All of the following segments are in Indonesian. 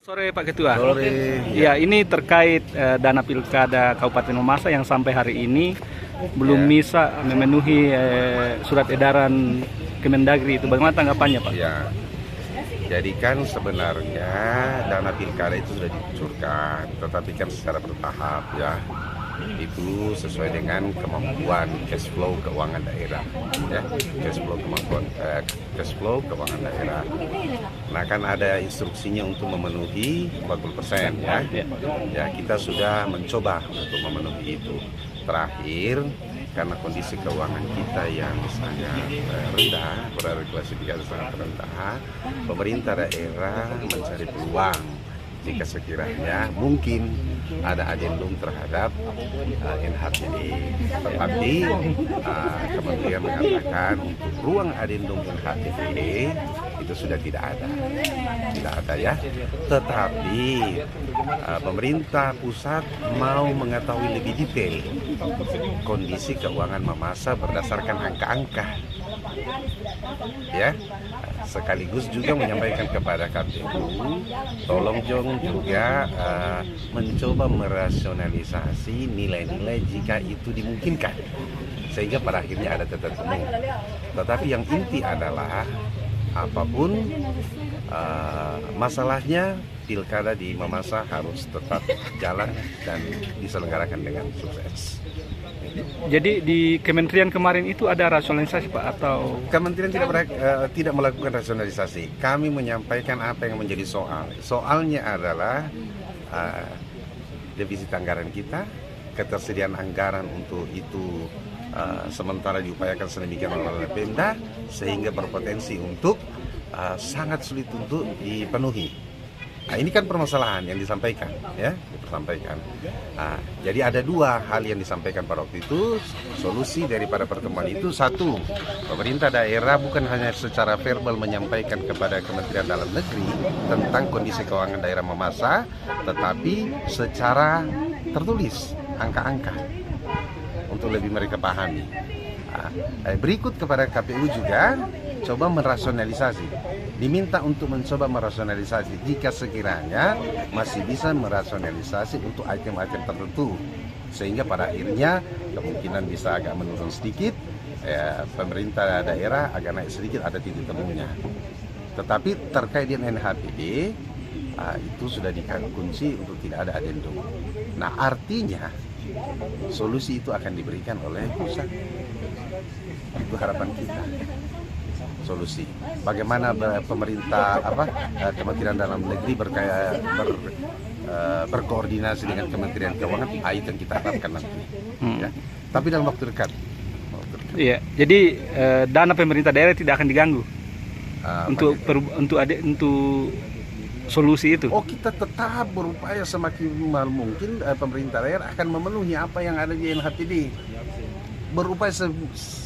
Sore Pak Ketua. Sore. Ya, ini terkait dana pilkada Kabupaten Mamasa yang sampai hari ini belum bisa memenuhi surat edaran Kemendagri itu. Bagaimana tanggapannya, Pak? Ya, jadi kan sebenarnya dana pilkada itu sudah dikucurkan, tetapi kan secara bertahap ya. Itu sesuai dengan kemampuan cash flow keuangan daerah, ya, cash flow keuangan daerah. Nah, kan ada instruksinya untuk memenuhi 40% ya. Ya, kita sudah mencoba untuk memenuhi itu. Terakhir, karena kondisi keuangan kita yang sangat rendah, berada klasifikasi sangat rendah, pemerintah daerah mencari peluang jika sekiranya mungkin ada adendum terhadap NHPD. Tetapi kementerian mengatakan untuk ruang adendum NHPD itu sudah tidak ada ya. Tetapi pemerintah pusat mau mengetahui lebih detail kondisi keuangan Mamasa berdasarkan angka-angka, ya. Sekaligus juga menyampaikan kepada KPU, tolong juga mencoba merasionalisasi nilai-nilai jika itu dimungkinkan, sehingga pada akhirnya ada titik temu. Tetapi yang inti adalah apapun masalahnya, pilkada di Mamasa harus tetap jalan dan diselenggarakan dengan sukses. Jadi di kementerian kemarin itu ada rasionalisasi, Pak, atau kementerian tidak melakukan rasionalisasi. Kami menyampaikan apa yang menjadi soal. Soalnya adalah defisit anggaran kita, ketersediaan anggaran untuk itu sementara diupayakan sedemikian oleh Pemda sehingga berpotensi untuk sangat sulit untuk dipenuhi. Nah, ini kan permasalahan yang disampaikan, ya, jadi ada dua hal yang disampaikan pada waktu itu. Solusi daripada pertemuan itu, satu, pemerintah daerah bukan hanya secara verbal menyampaikan kepada Kementerian Dalam Negeri tentang kondisi keuangan daerah Mamasa, tetapi secara tertulis angka-angka untuk lebih mereka pahami. Berikut kepada KPU juga coba merasionalisasi. Diminta untuk mencoba merasionalisasi jika sekiranya masih bisa merasionalisasi untuk item-item tertentu, sehingga pada akhirnya kemungkinan bisa agak menurun sedikit, pemerintah daerah agak naik sedikit, ada titik temunya. Tetapi terkait dengan NHPD itu sudah dikunci untuk tidak ada adendum. Nah, artinya solusi itu akan diberikan oleh pusat. Itu harapan kita. Solusi. Bagaimana pemerintah Kementerian Dalam Negeri berkoordinasi dengan Kementerian Keuangan, itu yang kita harapkan nanti. Ya. Tapi dalam waktu dekat. Iya. Jadi dana pemerintah daerah tidak akan diganggu untuk solusi itu. Oh, kita tetap berupaya semaksimal mungkin pemerintah daerah akan memenuhi apa yang ada di NHPD. Berupaya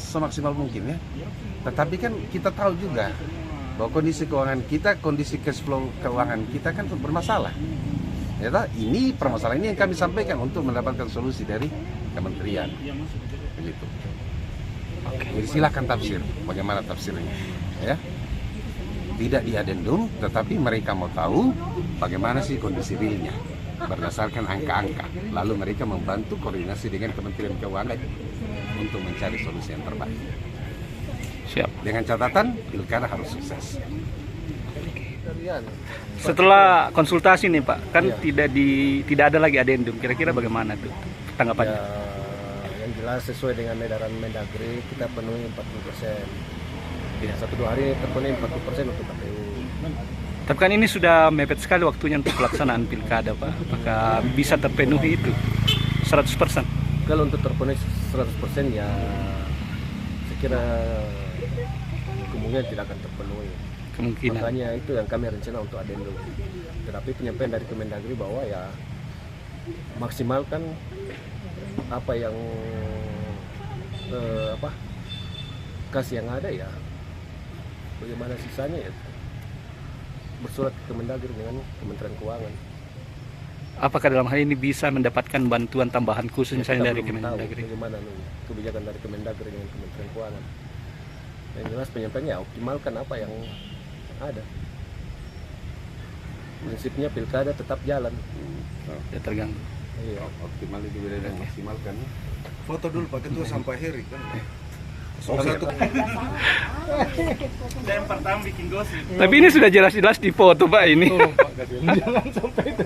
semaksimal mungkin, ya. Tetapi kan kita tahu juga bahwa kondisi keuangan kita, kondisi cash flow keuangan kita kan bermasalah. Ya, ini permasalahan ini yang kami sampaikan untuk mendapatkan solusi dari kementerian. Begitu. Jadi silakan tafsir, bagaimana tafsirnya, ya. Tidak di adendum, tetapi mereka mau tahu bagaimana sih kondisi realnya berdasarkan angka-angka. Lalu mereka membantu koordinasi dengan Kementerian Keuangan untuk mencari solusi yang terbaik. Siap. Dengan catatan pilkada harus sukses. Setelah konsultasi nih, Pak, kan tidak ada lagi adendum. Kira-kira bagaimana tuh tanggapannya? Ya, yang jelas sesuai dengan edaran Mendagri kita penuhi 40%. Ya, 1-2 hari terpenuhi 40% untuk KPU. Tapi kan ini sudah mepet sekali waktunya untuk pelaksanaan pilkada, Pak. Apakah bisa terpenuhi itu 100%? Kalau untuk terpenuhi 100% ya saya kira kemungkinan tidak akan terpenuhi. Kemungkinan. Makanya itu yang kami rencana untuk adendum. Tetapi penyampaian dari Kemendagri bahwa ya maksimalkan apa yang kas yang ada, ya. Bagaimana sisanya ya bersurat ke Kemendagri dengan Kementerian Keuangan. Apakah dalam hal ini bisa mendapatkan bantuan tambahan khusus misalnya dari belum tahu Kemendagri? bagaimana kebijakan dari Kemendagri dengan Kementerian Keuangan. Yang jelas penyampaiannya optimalkan apa yang ada. prinsipnya pilkada tetap jalan. Ya terganggu. Iya. Optimal itu beda dengan maksimal kan. Foto dulu Pak Ketua sampai Heri kan. Dan pertama bikin gosip. Tapi ini sudah jelas-jelas di foto Pak ini. Jangan sampai itu.